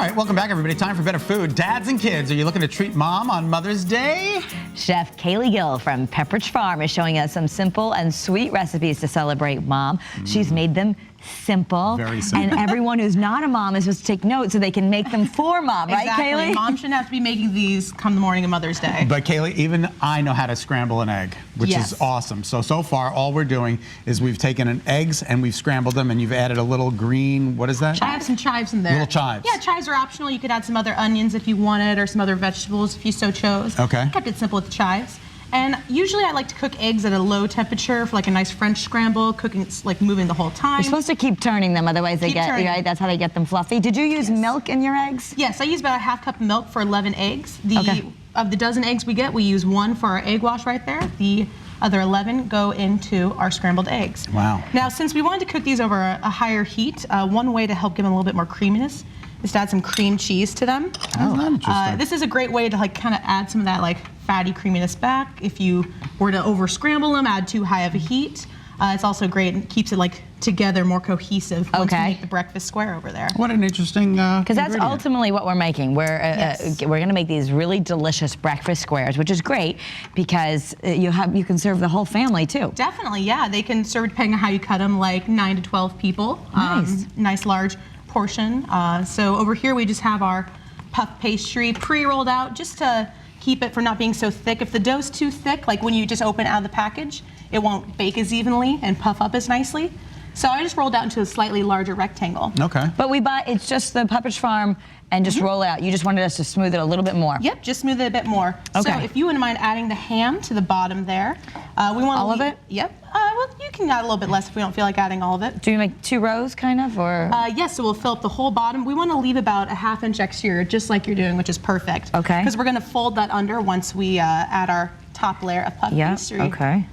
right, welcome back, everybody. Time for better food. Dads and kids, are you looking to treat mom on Mother's Day? Chef Kaylee Gill from Pepperidge Farm is showing us some simple and sweet recipes to celebrate mom. She's made them simple. Very simple. And everyone who's not a mom is supposed to take notes so they can make them for mom, right, Exactly. Kaylee? Mom shouldn't have to be making these come the morning of Mother's Day. But Kaylee, even I know how to scramble an egg, which is awesome. So far, all we're doing is we've taken eggs and we've scrambled them, and you've added a little green, what is that? I have some chives in there. Little chives. Yeah, chives are optional. You could add some other onions if you wanted, or some other vegetables if you so chose. Okay. Kept it simple with the chives. And usually I like to cook eggs at a low temperature for like a nice French scramble, cooking, like moving the whole time. You're supposed to keep turning them, otherwise they get, right? That's how they get them fluffy. Did you use milk in your eggs? Yes, I use about a half cup of milk for 11 eggs. Okay. Of the dozen eggs we get, we use 1 for our egg wash right there. The other 11 go into our scrambled eggs. Wow. Now, since we wanted to cook these over a higher heat, one way to help give them a little bit more creaminess is to add some cream cheese to them. Oh, interesting. This is a great way to like kind of add some of that like fatty creaminess back. If you were to over scramble them, add too high of a heat. It's also great and keeps it like together, more cohesive once we make the breakfast square over there. What an interesting Because that's ultimately what we're making. We're going to make these really delicious breakfast squares, which is great because you can serve the whole family too. Definitely, yeah. They can serve, depending on how you cut them, like 9 to 12 people. Nice. Nice large portion. So over here we just have our puff pastry pre-rolled out just to keep it from not being so thick. If the dough's too thick, like when you just open it out of the package, it won't bake as evenly and puff up as nicely. So I just rolled out into a slightly larger rectangle. Okay. But it's just the Pepperidge Farm and just roll it out. You just wanted us to smooth it a little bit more. Yep, just smooth it a bit more. Okay. So if you wouldn't mind adding the ham to the bottom there. We want all of it? Yep. Well, you can add a little bit less if we don't feel like adding all of it. Do you make 2 rows kind of, or? Yes, so we'll fill up the whole bottom. We want to leave about a ½ inch exterior, just like you're doing, which is perfect. Okay. Because we're going to fold that under once we add our top layer of puff pastry. Okay.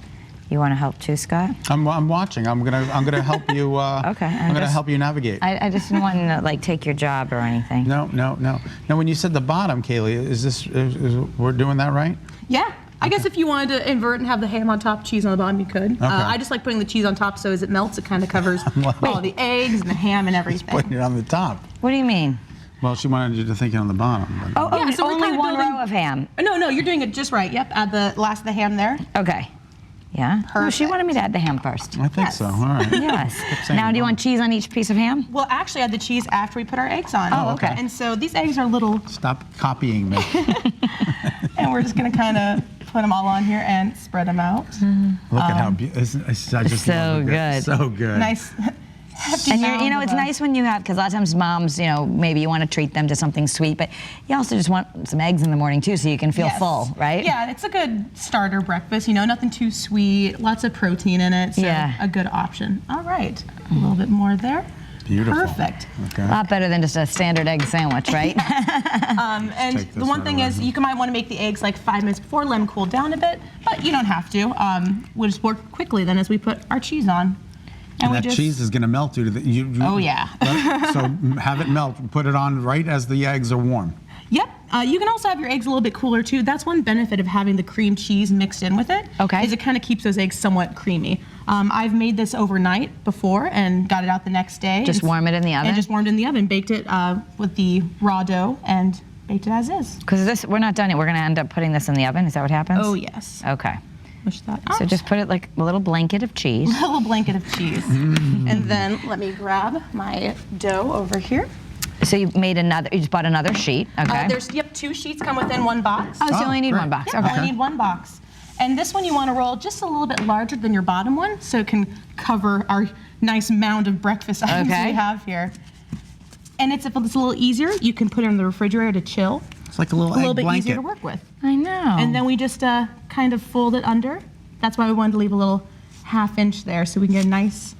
You want to help too, Scott? I'm watching. I'm gonna help you. Okay. I'm gonna help you navigate. I just didn't want to like take your job or anything. No. Now, when you said the bottom, Kaylee, is we're doing that right? Yeah. I guess if you wanted to invert and have the ham on top, cheese on the bottom, you could. Okay. I just like putting the cheese on top so as it melts, it kind of covers all the eggs and the ham and everything. Putting it on the top. What do you mean? Well, she wanted you to think it on the bottom. But Yeah, so we're only kind of one building- row of ham. No, you're doing it just right. Yep, add the last of the ham there. Okay. Yeah. Oh, she Perfect. wanted me to add the ham first. I think so. All right. Yes. saying Now, do you no. want cheese on each piece of ham? We'll actually add the cheese after we put our eggs on. Oh, okay. And so these eggs are little, Stop copying me. and we're just going to kind of put them all on here and spread them out. Look at how beautiful. I just So love it. good. So good. Nice. hefty And mound it's of, nice when you have, because a lot of times moms, maybe you want to treat them to something sweet, but you also just want some eggs in the morning too, so you can feel Yes. full, right? Yeah, it's a good starter breakfast. Nothing too sweet, lots of protein in it, so Yeah. a good option. All right, a little bit more there. Beautiful. Perfect. Okay. A lot better than just a standard egg sandwich, right? And take the this one right thing away. is, you might want to make the eggs like 5 minutes before, let them cool down a bit, but you don't have to. We'll just work quickly then as we put our cheese on. And we that just, cheese is going to melt due to the. Oh, yeah. So have it melt. Put it on right as the eggs are warm. Yep. You can also have your eggs a little bit cooler too. That's one benefit of having the cream cheese mixed in with it. Okay. Is it kind of keeps those eggs somewhat creamy. I've made this overnight before and got it out the next day. Just warm it in the oven? And just warmed in the oven. Baked it with the raw dough and baked it as is. Because we're not done yet. We're going to end up putting this in the oven. Is that what happens? Oh, yes. Okay. Push that So out. just put it like a little blanket of cheese. A little blanket of cheese. And then let me grab my dough over here. So you just bought another sheet, okay? There's 2 sheets come within one box. Oh, so you only need great. one box, Yep, okay. only need one box. And this one you want to roll just a little bit larger than your bottom one so it can cover our nice mound of breakfast items Okay. we have here. And if it's a little easier, you can put it in the refrigerator to chill. It's like a little A little egg bit blanket. easier to work with. I know. And then we just kind of fold it under. That's why we wanted to leave a little ½ inch there so we can get a nice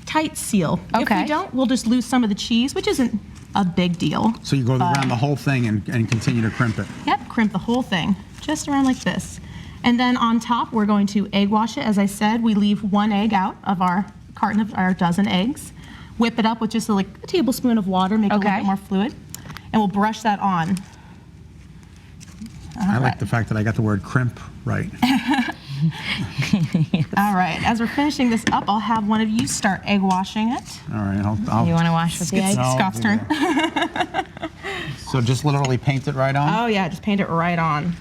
tight seal. If Okay. we don't, we'll just lose some of the cheese, which isn't a big deal. So you go around the whole thing and continue to crimp it. Yep, crimp the whole thing, just around like this. And then on top, we're going to egg wash it. As I said, we leave 1 egg out of our carton of our dozen eggs. Whip it up with just like a tablespoon of water, make it a little Okay. bit more fluid. And we'll brush that on. I like the fact that I got the word crimp right. All right, as we're finishing this up, I'll have one of you start egg washing it. All right, I'll You want to wash with the egg? No, Scott's turn. So just literally paint it right on? Oh yeah, just paint it right on.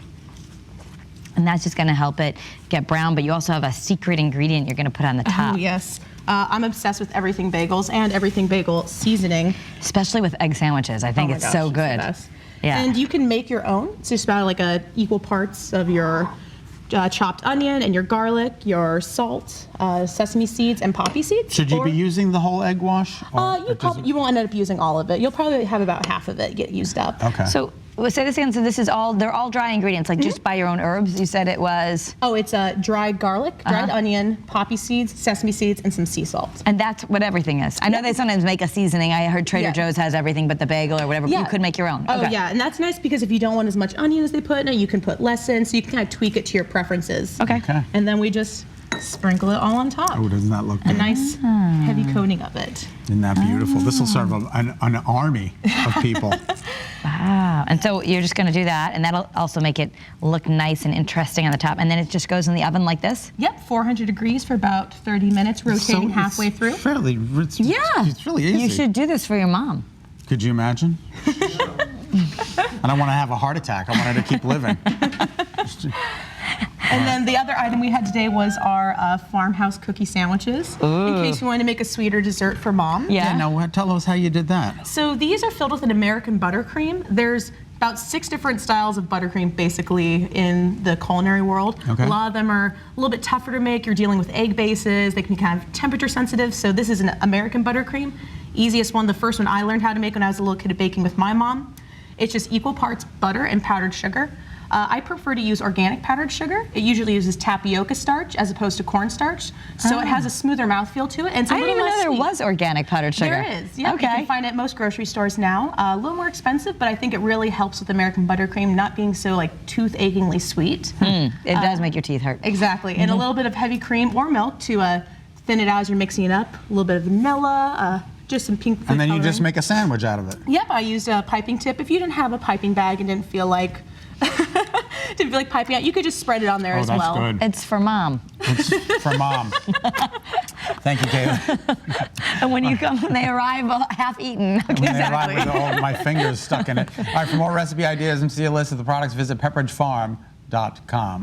And that's just going to help it get brown, but you also have a secret ingredient you're going to put on the top. Oh yes. I'm obsessed with everything bagels and everything bagel seasoning. Especially with egg sandwiches. I think Oh my it's gosh, so the good. best. Yeah. And you can make your own. It's just about like equal parts of your chopped onion and your garlic, your salt, sesame seeds, and poppy seeds. Should you Or- be using the whole egg wash? or You, does it- you won't end up using all of it. You'll probably have about half of it get used up. Okay. So, say this again. So this is they're all dry ingredients, like just by your own herbs. You said it was. Oh, it's dried garlic, dried onion, poppy seeds, sesame seeds, and some sea salt. And that's what everything is. I know they sometimes make a seasoning. I heard Trader Yeah. Joe's has everything but the bagel or whatever, but you could make your own. Oh Okay. yeah, and that's nice because if you don't want as much onion as they put in it, you can put less in, so you can kind of tweak it to your preferences. Okay. Okay. And then we just sprinkle it all on top. Oh, doesn't that look A good? nice heavy coating of it. Isn't that beautiful? This will serve an army of people. Wow. And so you're just going to do that, and that'll also make it look nice and interesting on the top. And then it just goes in the oven like this? Yep, 400 degrees for about 30 minutes, rotating So halfway it's through. Fairly, it's really easy. You should do this for your mom. Could you imagine? I don't want to have a heart attack. I want her to keep living. And then the other item we had today was our farmhouse cookie sandwiches, in case you wanted to make a sweeter dessert for mom. Yeah. Now, tell us how you did that. So these are filled with an American buttercream. There's about 6 different styles of buttercream basically in the culinary world. Okay. A lot of them are a little bit tougher to make. You're dealing with egg bases. They can be kind of temperature sensitive. So this is an American buttercream. Easiest one, the first one I learned how to make when I was a little kid baking with my mom. It's just equal parts butter and powdered sugar. I prefer to use organic powdered sugar. It usually uses tapioca starch as opposed to cornstarch, so it has a smoother mouthfeel to it. And it's a I didn't little even know less there sweet. was organic powdered sugar. There is, yeah. Okay. You can find it at most grocery stores now. A little more expensive, but I think it really helps with American buttercream not being so like tooth-achingly sweet. It does make your teeth hurt. Exactly, and a little bit of heavy cream or milk to thin it out as you're mixing it up. A little bit of vanilla, just some pink food And then you coloring. just make a sandwich out of it. Yep, I used a piping tip. If you didn't have a piping bag and didn't feel like piping out, you could just spread it on there as well. That's good. It's for mom. It's for mom. Thank you, Kaylee. And when you come, when they arrive, half eaten. When they arrive with all my fingers stuck in it. All right, for more recipe ideas and see a list of the products, visit pepperidgefarm.com.